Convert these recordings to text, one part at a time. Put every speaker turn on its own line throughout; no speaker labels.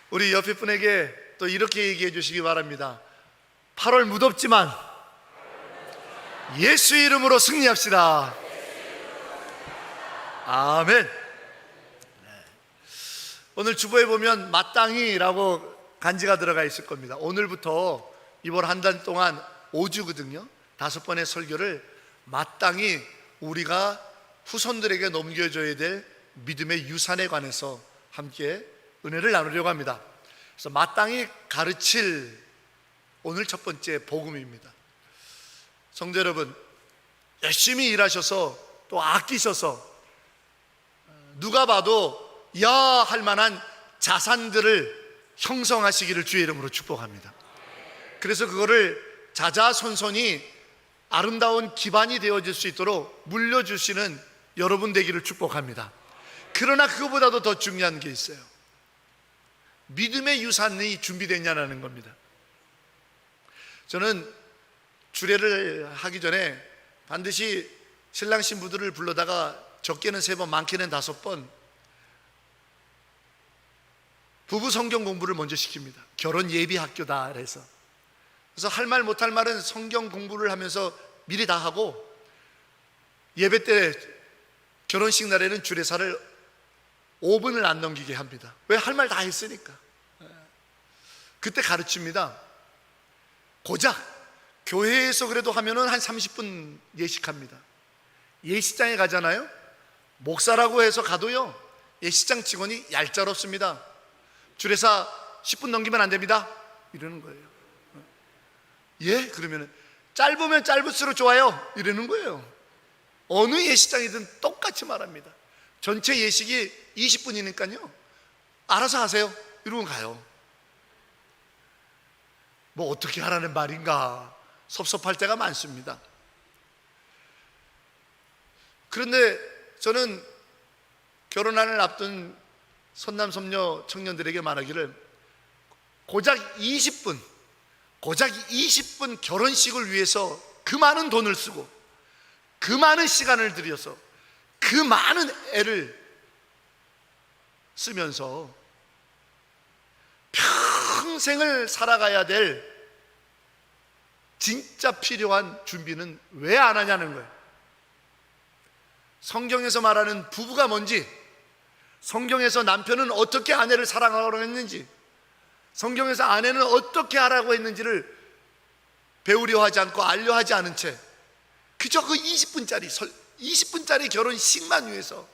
우리 옆에 분에게 또 이렇게 얘기해 주시기 바랍니다. 8월 무덥지만 예수 이름으로 승리합시다. 아멘. 오늘 주보에 보면 마땅히라고 간지가 들어가 있을 겁니다. 오늘부터 이번 한 달 동안 5주거든요 5번의 설교를 마땅히 우리가 후손들에게 넘겨줘야 될 믿음의 유산에 관해서 함께 은혜를 나누려고 합니다. 그래서 마땅히 가르칠 오늘 첫 번째 복음입니다. 성도 여러분, 열심히 일하셔서 또 아끼셔서 누가 봐도 야 할 만한 자산들을 형성하시기를 주의 이름으로 축복합니다. 그래서 그거를 자자손손이 아름다운 기반이 되어질 수 있도록 물려주시는 여러분 되기를 축복합니다. 그러나 그거보다도 더 중요한 게 있어요. 믿음의 유산이 준비됐냐는 겁니다. 저는 주례를 하기 전에 반드시 신랑 신부들을 불러다가 적게는 3번 많게는 5번 부부 성경 공부를 먼저 시킵니다. 결혼 예비 학교다 그래서. 그래서 할 말 못할 말은 성경 공부를 하면서 미리 다 하고 예배 때 결혼식 날에는 주례사를 5분을 안 넘기게 합니다. 왜? 할 말 다 했으니까. 그때 가르칩니다. 고작 교회에서 그래도 하면은 한 30분 예식합니다. 예식장에 가잖아요. 목사라고 해서 가도요 예식장 직원이 얄짤없습니다. 주례사 10분 넘기면 안 됩니다 이러는 거예요. 예? 그러면 짧으면 짧을수록 좋아요 이러는 거예요. 어느 예식장이든 똑같이 말합니다. 전체 예식이 20분이니까요 알아서 하세요 이러면 가요. 뭐 어떻게 하라는 말인가 섭섭할 때가 많습니다. 그런데 저는 결혼을 앞둔 선남선녀 청년들에게 말하기를 고작 20분 결혼식을 위해서 그 많은 돈을 쓰고 그 많은 시간을 들여서 그 많은 애를 쓰면서 평생을 살아가야 될 진짜 필요한 준비는 왜 안 하냐는 거예요. 성경에서 말하는 부부가 뭔지, 성경에서 남편은 어떻게 아내를 사랑하라고 했는지, 성경에서 아내는 어떻게 하라고 했는지를 배우려 하지 않고 알려 하지 않은 채 그저 그 20분짜리 결혼식만 위해서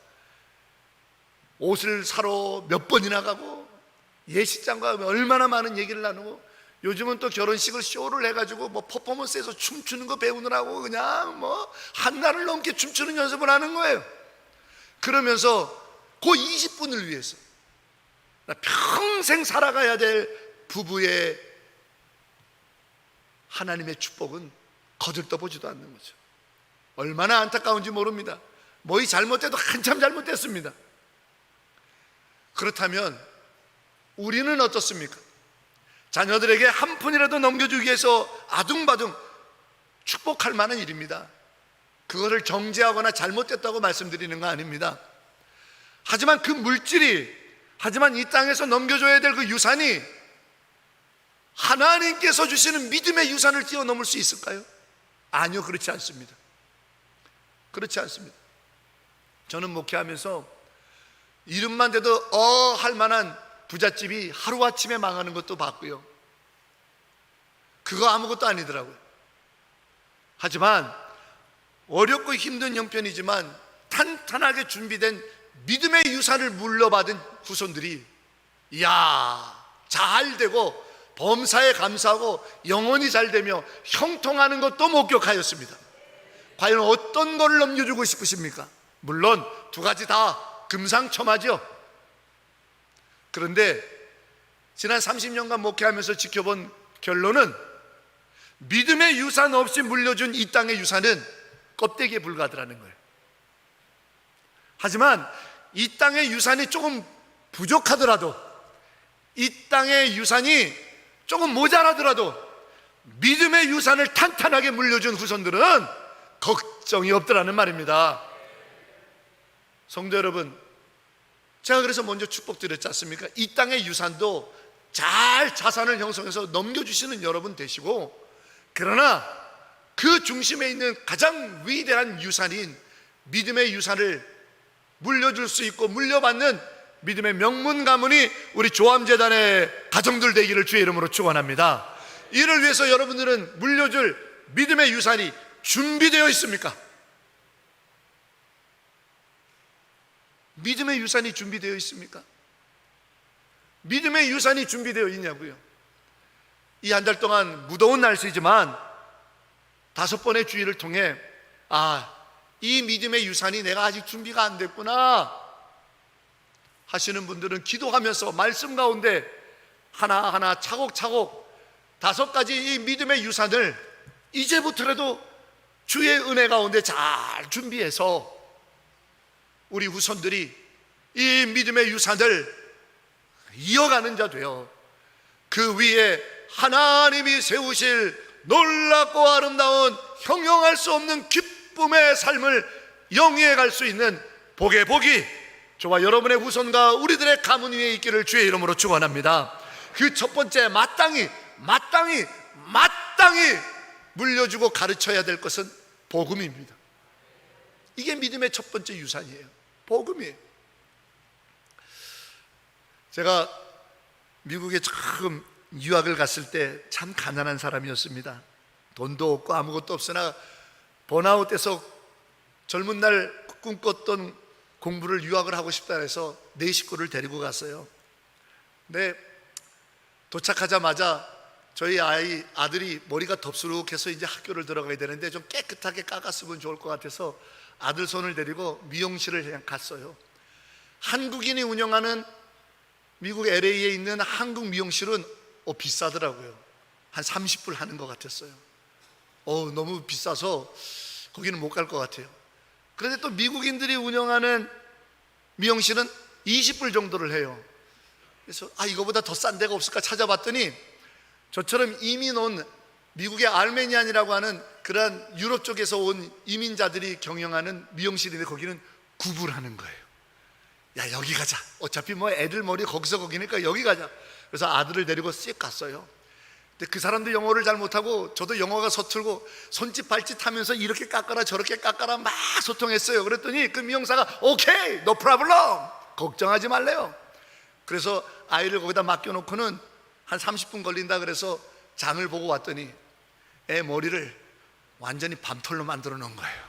옷을 사러 몇 번이나 가고 예식장과 얼마나 많은 얘기를 나누고, 요즘은 또 결혼식을 쇼를 해가지고 뭐 퍼포먼스에서 춤추는 거 배우느라고 그냥 뭐 한 달을 넘게 춤추는 연습을 하는 거예요. 그러면서 그 20분을 위해서 평생 살아가야 될 부부의 하나님의 축복은 거들떠보지도 않는 거죠. 얼마나 안타까운지 모릅니다. 뭐이 잘못돼도 한참 잘못됐습니다. 그렇다면 우리는 어떻습니까? 자녀들에게 한 푼이라도 넘겨주기 위해서 아둥바둥 축복할 만한 일입니다. 그거를 정죄하거나 잘못됐다고 말씀드리는 거 아닙니다. 하지만 그 물질이, 하지만 이 땅에서 넘겨줘야 될 그 유산이 하나님께서 주시는 믿음의 유산을 뛰어넘을 수 있을까요? 아니요, 그렇지 않습니다. 그렇지 않습니다. 저는 목회하면서 이름만 대도 할 만한 부잣집이 하루아침에 망하는 것도 봤고요. 그거 아무것도 아니더라고요. 하지만 어렵고 힘든 형편이지만 탄탄하게 준비된 믿음의 유산을 물려받은 후손들이 잘 되고 범사에 감사하고 영원히 잘 되며 형통하는 것도 목격하였습니다. 과연 어떤 걸 넘겨주고 싶으십니까? 물론 두 가지 다 금상첨화죠. 그런데 지난 30년간 목회하면서 지켜본 결론은 믿음의 유산 없이 물려준 이 땅의 유산은 껍데기에 불과하더라는 거예요. 하지만 이 땅의 유산이 조금 부족하더라도, 이 땅의 유산이 조금 모자라더라도 믿음의 유산을 탄탄하게 물려준 후손들은 걱정이 없더라는 말입니다. 성도 여러분, 제가 그래서 먼저 축복드렸지 않습니까? 이 땅의 유산도 잘 자산을 형성해서 넘겨주시는 여러분 되시고, 그러나 그 중심에 있는 가장 위대한 유산인 믿음의 유산을 물려줄 수 있고 물려받는 믿음의 명문 가문이 우리 조암재단의 가정들 되기를 주의 이름으로 축원합니다. 이를 위해서 여러분들은 물려줄 믿음의 유산이 준비되어 있습니까? 믿음의 유산이 준비되어 있습니까? 믿음의 유산이 준비되어 있냐고요. 이 한 달 동안 무더운 날씨지만 5번의 주의를 통해 이 믿음의 유산이 내가 아직 준비가 안 됐구나 하시는 분들은 기도하면서 말씀 가운데 하나하나 차곡차곡 5가지 이 믿음의 유산을 이제부터라도 주의 은혜 가운데 잘 준비해서 우리 후손들이 이 믿음의 유산을 이어가는 자 되어 그 위에 하나님이 세우실 놀랍고 아름다운 형용할 수 없는 기쁨의 삶을 영위해 갈 수 있는 복의 복이 저와 여러분의 후손과 우리들의 가문 위에 있기를 주의 이름으로 축원합니다. 그 첫 번째 마땅히 물려주고 가르쳐야 될 것은 복음입니다. 이게 믿음의 첫 번째 유산이에요. 복음이에요. 제가 미국에 처음 유학을 갔을 때 참 가난한 사람이었습니다. 돈도 없고 아무것도 없으나 번아웃돼서 젊은 날 꿈꿨던 공부를 유학을 하고 싶다 해서 내 식구를 데리고 갔어요. 근데 도착하자마자 저희 아들이 머리가 덥수룩해서 이제 학교를 들어가야 되는데 좀 깨끗하게 깎았으면 좋을 것 같아서 아들 손을 데리고 미용실을 그냥 갔어요. 한국인이 운영하는 미국 LA에 있는 한국 미용실은 비싸더라고요. 한 30불 하는 것 같았어요. 너무 비싸서 거기는 못 갈 것 같아요. 그런데 또 미국인들이 운영하는 미용실은 20불 정도를 해요. 그래서 이거보다 더 싼 데가 없을까 찾아봤더니 저처럼 이민 온 미국의 알메니안이라고 하는 그러한 유럽 쪽에서 온 이민자들이 경영하는 미용실인데 거기는 9불 하는 거예요. 야, 여기 가자. 어차피 뭐 애들 머리 거기서 거기니까 여기 가자. 그래서 아들을 데리고 쓱 갔어요. 근데 그 사람도 영어를 잘 못하고 저도 영어가 서툴고 손짓 발짓 하면서 이렇게 깎아라 저렇게 깎아라 막 소통했어요. 그랬더니 그 미용사가 오케이, no problem, 걱정하지 말래요. 그래서 아이를 거기다 맡겨놓고는 한 30분 걸린다 그래서 장을 보고 왔더니 애 머리를 완전히 밤톨로 만들어 놓은 거예요.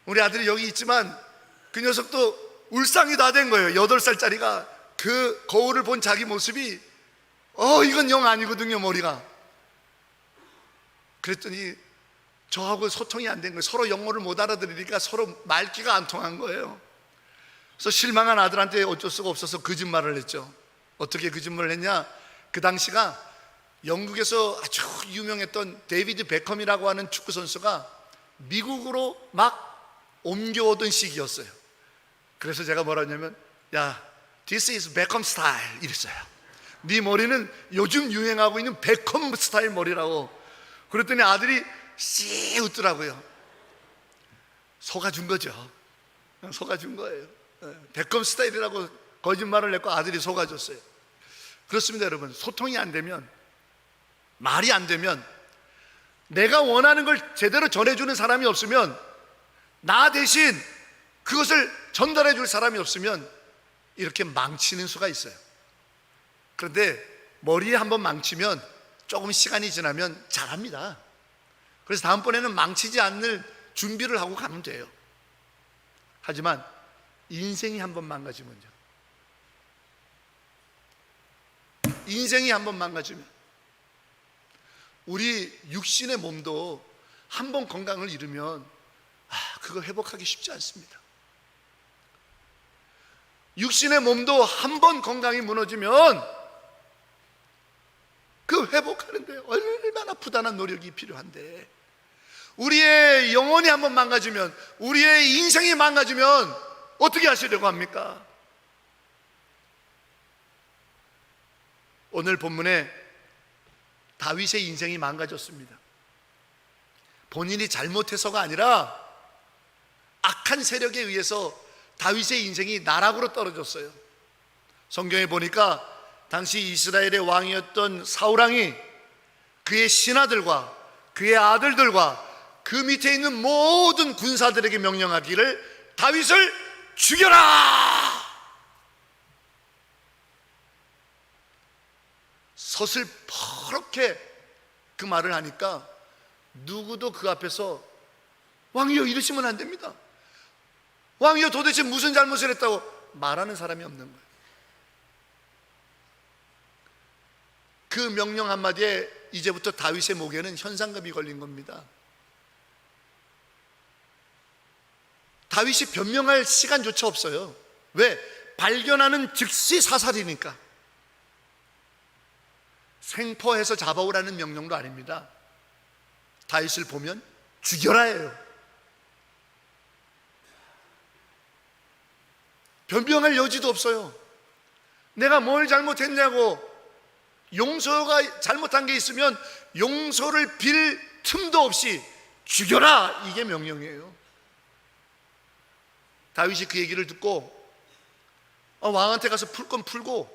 우리 아들이 여기 있지만 그 녀석도 울상이 다 된 거예요. 8살짜리가 그 거울을 본 자기 모습이 이건 영 아니거든요, 머리가. 그랬더니 저하고 소통이 안 된 거예요. 서로 영어를 못 알아들으니까 서로 말귀가 안 통한 거예요. 그래서 실망한 아들한테 어쩔 수가 없어서 거짓말을 했죠. 어떻게 거짓말을 했냐? 그 당시가 영국에서 아주 유명했던 데이비드 베컴이라고 하는 축구 선수가 미국으로 막 옮겨오던 시기였어요. 그래서 제가 뭐라 했냐면 this is 베컴 스타일 이랬어요. 네 머리는 요즘 유행하고 있는 베컴 스타일 머리라고. 그랬더니 아들이 씨 웃더라고요. 속아준 거죠. 속아준 거예요. 베컴 스타일이라고 거짓말을 했고 아들이 속아줬어요. 그렇습니다, 여러분. 소통이 안 되면, 말이 안 되면, 내가 원하는 걸 제대로 전해주는 사람이 없으면, 나 대신 그것을 전달해 줄 사람이 없으면 이렇게 망치는 수가 있어요. 그런데 머리에 한번 망치면 조금 시간이 지나면 잘합니다. 그래서 다음번에는 망치지 않을 준비를 하고 가면 돼요. 하지만 인생이 한번 망가지면요, 인생이 한번 망가지면 우리 육신의 몸도 한번 건강을 잃으면 그거 회복하기 쉽지 않습니다. 육신의 몸도 한번 건강이 무너지면 그 회복하는데 얼마나 부단한 노력이 필요한데, 우리의 영혼이 한번 망가지면, 우리의 인생이 망가지면 어떻게 하시려고 합니까? 오늘 본문에 다윗의 인생이 망가졌습니다. 본인이 잘못해서가 아니라 악한 세력에 의해서 다윗의 인생이 나락으로 떨어졌어요. 성경에 보니까 당시 이스라엘의 왕이었던 사울왕이 그의 신하들과 그의 아들들과 그 밑에 있는 모든 군사들에게 명령하기를 다윗을 죽여라! 서슬퍼렇게 그 말을 하니까 누구도 그 앞에서 왕이여 이러시면 안 됩니다, 왕이여 도대체 무슨 잘못을 했다고 말하는 사람이 없는 거예요. 그 명령 한마디에 이제부터 다윗의 목에는 현상금이 걸린 겁니다. 다윗이 변명할 시간조차 없어요. 왜? 발견하는 즉시 사살이니까. 생포해서 잡아오라는 명령도 아닙니다. 다윗을 보면 죽여라예요. 변명할 여지도 없어요. 내가 뭘 잘못했냐고, 용서가 잘못한 게 있으면 용서를 빌 틈도 없이 죽여라, 이게 명령이에요. 다윗이 그 얘기를 듣고 왕한테 가서 풀 건 풀고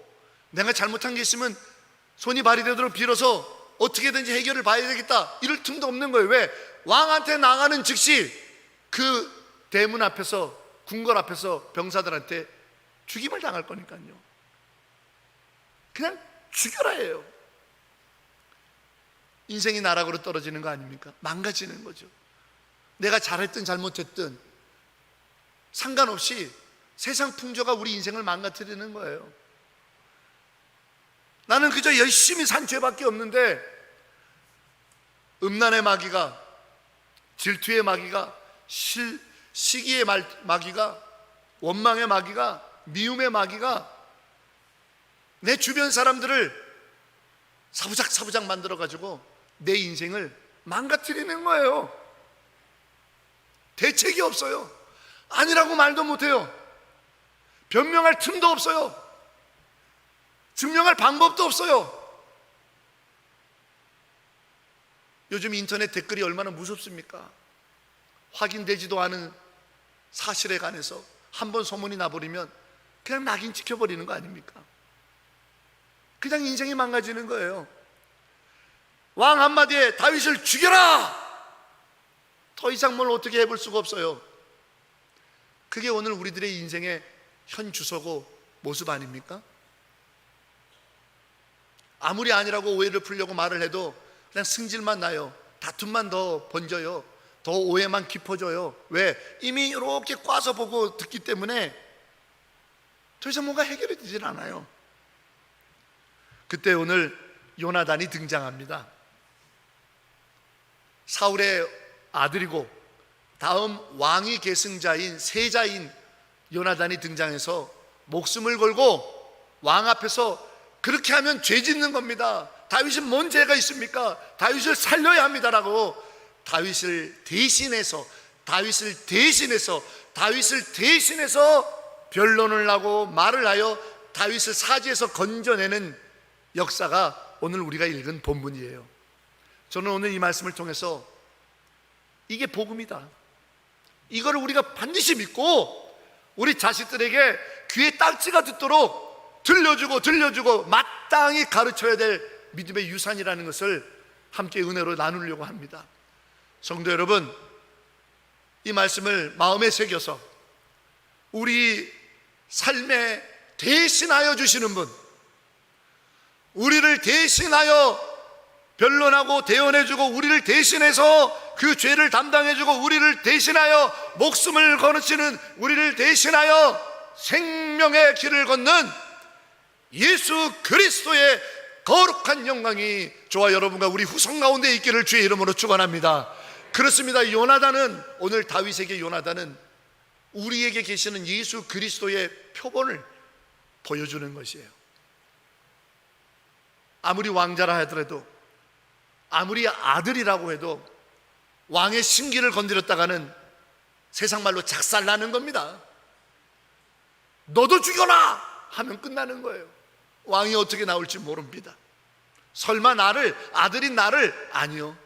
내가 잘못한 게 있으면 손이 발이 되도록 빌어서 어떻게든지 해결을 봐야 되겠다, 이럴 틈도 없는 거예요. 왜? 왕한테 나가는 즉시 그 대문 앞에서, 궁궐 앞에서 병사들한테 죽임을 당할 거니까요. 그냥 죽여라예요. 인생이 나락으로 떨어지는 거 아닙니까? 망가지는 거죠. 내가 잘했든 잘못했든 상관없이 세상 풍조가 우리 인생을 망가뜨리는 거예요. 나는 그저 열심히 산 죄밖에 없는데 음란의 마귀가, 질투의 마귀가, 시기의 마귀가, 원망의 마귀가, 미움의 마귀가 내 주변 사람들을 사부작 만들어가지고 내 인생을 망가뜨리는 거예요. 대책이 없어요. 아니라고 말도 못해요. 변명할 틈도 없어요. 증명할 방법도 없어요. 요즘 인터넷 댓글이 얼마나 무섭습니까? 확인되지도 않은 사실에 관해서 한번 소문이 나버리면 그냥 낙인 찍혀버리는 거 아닙니까? 그냥 인생이 망가지는 거예요. 왕 한마디에 다윗을 죽여라! 더 이상 뭘 어떻게 해볼 수가 없어요. 그게 오늘 우리들의 인생의 현 주소고 모습 아닙니까? 아무리 아니라고 오해를 풀려고 말을 해도 그냥 승질만 나요. 다툼만 더 번져요. 더 오해만 깊어져요. 왜? 이미 이렇게 꽈서 보고 듣기 때문에 더 이상 뭔가 해결이 되질 않아요. 그때 오늘 요나단이 등장합니다. 사울의 아들이고 다음 왕위 계승자인 세자인 요나단이 등장해서 목숨을 걸고 왕 앞에서 그렇게 하면 죄 짓는 겁니다. 다윗은 뭔 죄가 있습니까? 다윗을 살려야 합니다라고 다윗을 대신해서 변론을 하고 말을 하여 다윗을 사지에서 건져내는 역사가 오늘 우리가 읽은 본문이에요. 저는 오늘 이 말씀을 통해서 이게 복음이다, 이거를 우리가 반드시 믿고 우리 자식들에게 귀에 딱지가 듣도록 들려주고 마땅히 가르쳐야 될 믿음의 유산이라는 것을 함께 은혜로 나누려고 합니다. 성도 여러분, 이 말씀을 마음에 새겨서 우리 삶에 대신하여 주시는 분, 우리를 대신하여 변론하고 대언해주고 우리를 대신해서 그 죄를 담당해주고 우리를 대신하여 목숨을 거느치는, 우리를 대신하여 생명의 길을 걷는 예수 그리스도의 거룩한 영광이 저와 여러분과 우리 후손 가운데 있기를 주의 이름으로 축원합니다. 그렇습니다. 요나단은, 오늘 다윗에게 요나단은 우리에게 계시는 예수 그리스도의 표본을 보여주는 것이에요. 아무리 왕자라 하더라도, 아무리 아들이라고 해도 왕의 심기를 건드렸다가는 세상 말로 작살나는 겁니다. 너도 죽여라 하면 끝나는 거예요. 왕이 어떻게 나올지 모릅니다. 설마 나를, 아들인 나를? 아니요.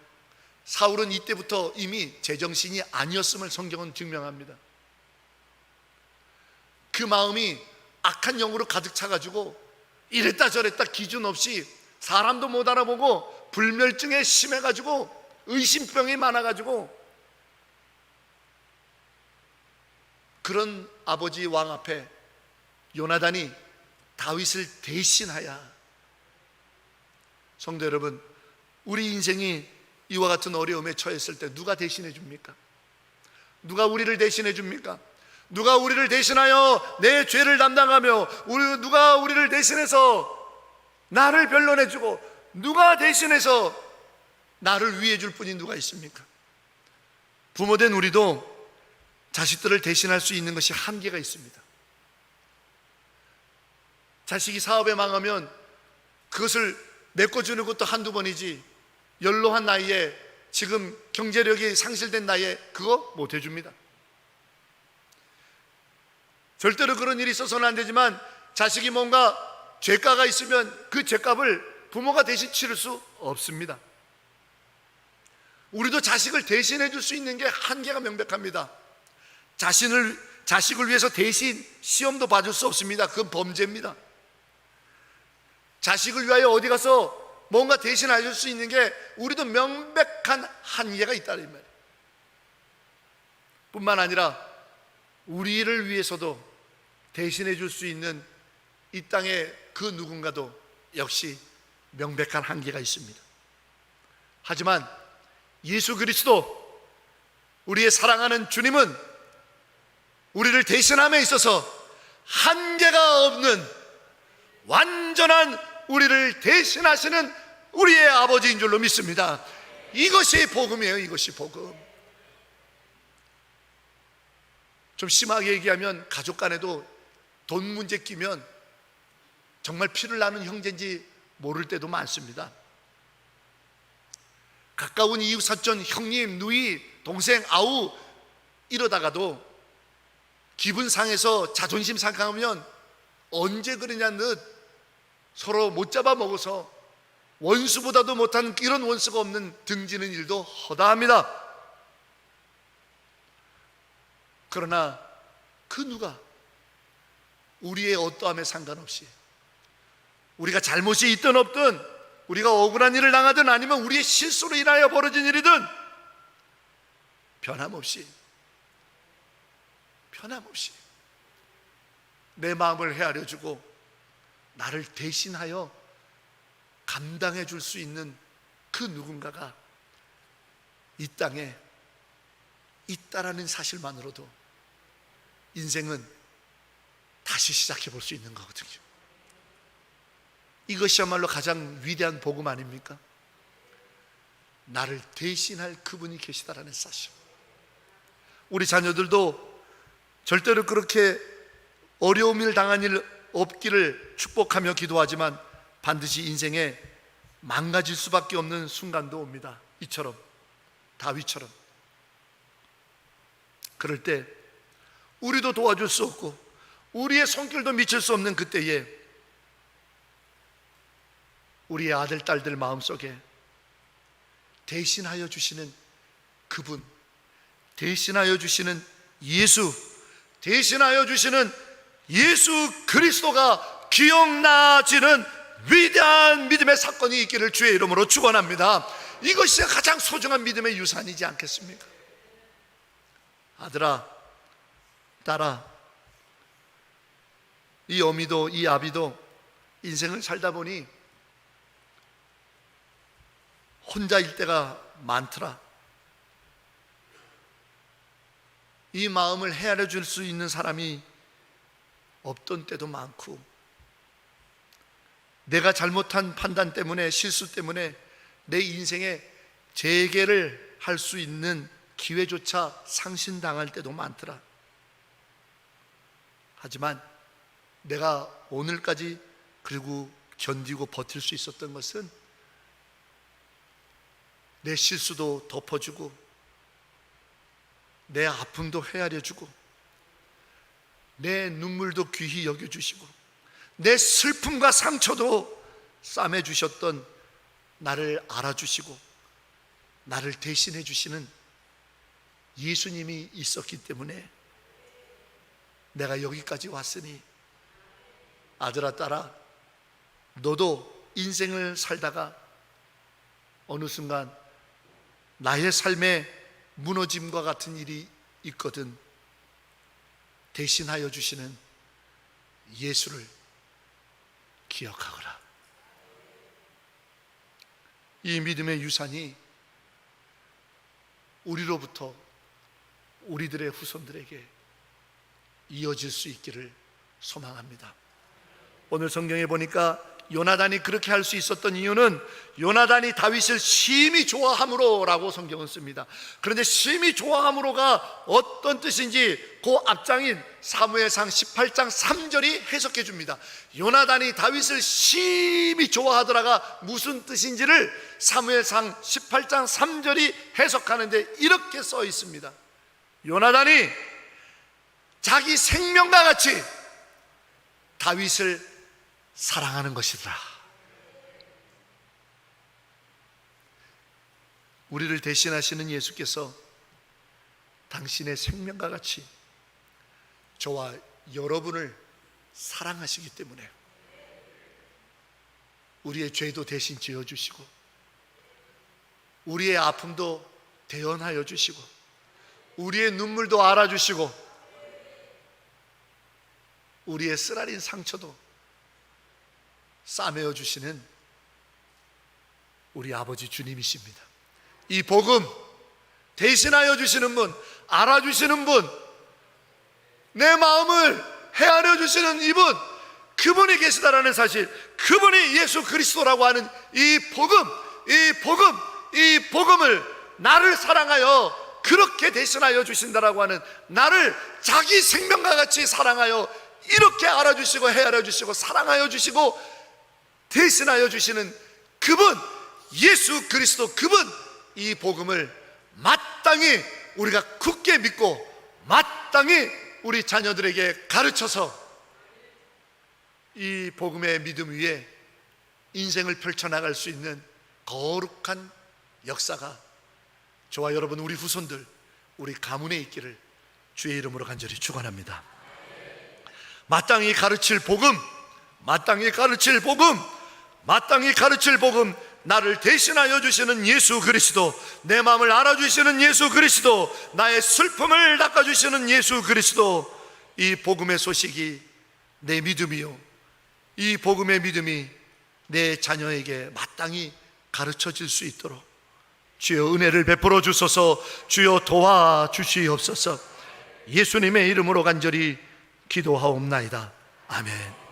사울은 이때부터 이미 제정신이 아니었음을 성경은 증명합니다. 그 마음이 악한 영으로 가득 차가지고 이랬다 저랬다 기준 없이 사람도 못 알아보고 불멸증에 심해가지고 의심병이 많아가지고 그런 아버지 왕 앞에 요나단이 다윗을 대신하여, 성도 여러분, 우리 인생이 이와 같은 어려움에 처했을 때 누가 대신해 줍니까? 누가 우리를 대신해 줍니까? 누가 우리를 대신하여 내 죄를 담당하며 누가 우리를 대신해서 나를 변론해 주고 누가 대신해서 나를 위해 줄 분이 누가 있습니까? 부모된 우리도 자식들을 대신할 수 있는 것이 한계가 있습니다. 자식이 사업에 망하면 그것을 메꿔주는 것도 한두 번이지 연로한 나이에 지금 경제력이 상실된 나이에 그거 못 해줍니다. 절대로 그런 일이 있어서는 안 되지만 자식이 뭔가 죄가가 있으면 그 죄값을 부모가 대신 치를 수 없습니다. 우리도 자식을 대신해 줄 수 있는 게 한계가 명백합니다. 자식을 위해서 대신 시험도 봐줄 수 없습니다. 그건 범죄입니다. 자식을 위하여 어디 가서 뭔가 대신 알려줄 수 있는 게 우리도 명백한 한계가 있다는 말이에요. 뿐만 아니라 우리를 위해서도 대신해 줄 수 있는 이 땅의 그 누군가도 역시 명백한 한계가 있습니다. 하지만 예수 그리스도, 우리의 사랑하는 주님은 우리를 대신함에 있어서 한계가 없는 완전한 우리를 대신하시는 우리의 아버지인 줄로 믿습니다. 이것이 복음이에요. 이것이 복음. 좀 심하게 얘기하면 가족 간에도 돈 문제 끼면 정말 피를 나는 형제인지 모를 때도 많습니다. 가까운 이웃 사촌, 형님, 누이, 동생, 아우 이러다가도 기분 상해서 자존심 상하면 언제 그러냐는 듯 서로 못 잡아먹어서 원수보다도 못한 이런 원수가 없는 등지는 일도 허다합니다. 그러나 그 누가 우리의 어떠함에 상관없이 우리가 잘못이 있든 없든 우리가 억울한 일을 당하든 아니면 우리의 실수로 인하여 벌어진 일이든 변함없이 내 마음을 헤아려 주고 나를 대신하여 감당해 줄 수 있는 그 누군가가 이 땅에 있다라는 사실만으로도 인생은 다시 시작해 볼 수 있는 거거든요. 이것이야말로 가장 위대한 복음 아닙니까? 나를 대신할 그분이 계시다라는 사실. 우리 자녀들도 절대로 그렇게 어려운 일 당한 일 없기를 축복하며 기도하지만 반드시 인생에 망가질 수밖에 없는 순간도 옵니다. 이처럼, 다윗처럼. 그럴 때 우리도 도와줄 수 없고 우리의 손길도 미칠 수 없는 그때에 우리의 아들, 딸들 마음속에 대신하여 주시는 그분, 대신하여 주시는 예수, 대신하여 주시는 예수 그리스도가 기억나지는 위대한 믿음의 사건이 있기를 주의 이름으로 축원합니다. 이것이 가장 소중한 믿음의 유산이지 않겠습니까? 아들아, 딸아, 이 어미도 이 아비도 인생을 살다 보니 혼자일 때가 많더라. 이 마음을 헤아려 줄 수 있는 사람이 없던 때도 많고, 내가 잘못한 판단 때문에, 실수 때문에 내 인생에 재개를 할 수 있는 기회조차 상신당할 때도 많더라. 하지만 내가 오늘까지 그리고 견디고 버틸 수 있었던 것은 내 실수도 덮어주고 내 아픔도 헤아려주고 내 눈물도 귀히 여겨주시고 내 슬픔과 상처도 싸매주셨던, 나를 알아주시고 나를 대신해 주시는 예수님이 있었기 때문에 내가 여기까지 왔으니, 아들아, 딸아, 너도 인생을 살다가 어느 순간 나의 삶에 무너짐과 같은 일이 있거든 대신하여 주시는 예수를 기억하거라. 이 믿음의 유산이 우리로부터 우리들의 후손들에게 이어질 수 있기를 소망합니다. 오늘 성경에 보니까 요나단이 그렇게 할 수 있었던 이유는 요나단이 다윗을 심히 좋아함으로라고 성경은 씁니다. 그런데 심히 좋아함으로가 어떤 뜻인지 그 앞장인 사무엘상 18장 3절이 해석해 줍니다. 요나단이 다윗을 심히 좋아하더라가 무슨 뜻인지를 사무엘상 18장 3절이 해석하는데 이렇게 써 있습니다. 요나단이 자기 생명과 같이 다윗을 사랑하는 것이더라. 우리를 대신하시는 예수께서 당신의 생명과 같이 저와 여러분을 사랑하시기 때문에 우리의 죄도 대신 지어주시고 우리의 아픔도 대연하여 주시고 우리의 눈물도 알아주시고 우리의 쓰라린 상처도 싸매어 주시는 우리 아버지 주님이십니다. 이 복음 대신하여 주시는 분, 알아주시는 분, 내 마음을 헤아려 주시는 이분, 그분이 계시다라는 사실, 그분이 예수 그리스도라고 하는 이 복음을 나를 사랑하여 그렇게 대신하여 주신다라고 하는, 나를 자기 생명과 같이 사랑하여 이렇게 알아주시고 헤아려 주시고 사랑하여 주시고 대신하여 주시는 그분, 예수 그리스도, 그분, 이 복음을 마땅히 우리가 굳게 믿고 마땅히 우리 자녀들에게 가르쳐서 이 복음의 믿음 위에 인생을 펼쳐나갈 수 있는 거룩한 역사가 저와 여러분, 우리 후손들, 우리 가문에 있기를 주의 이름으로 간절히 축원합니다. 마땅히 가르칠 복음, 마땅히 가르칠 복음, 마땅히 가르칠 복음, 나를 대신하여 주시는 예수 그리스도, 내 마음을 알아주시는 예수 그리스도, 나의 슬픔을 닦아주시는 예수 그리스도, 이 복음의 소식이 내 믿음이요, 이 복음의 믿음이 내 자녀에게 마땅히 가르쳐질 수 있도록 주여 은혜를 베풀어 주소서. 주여 도와주시옵소서. 예수님의 이름으로 간절히 기도하옵나이다. 아멘.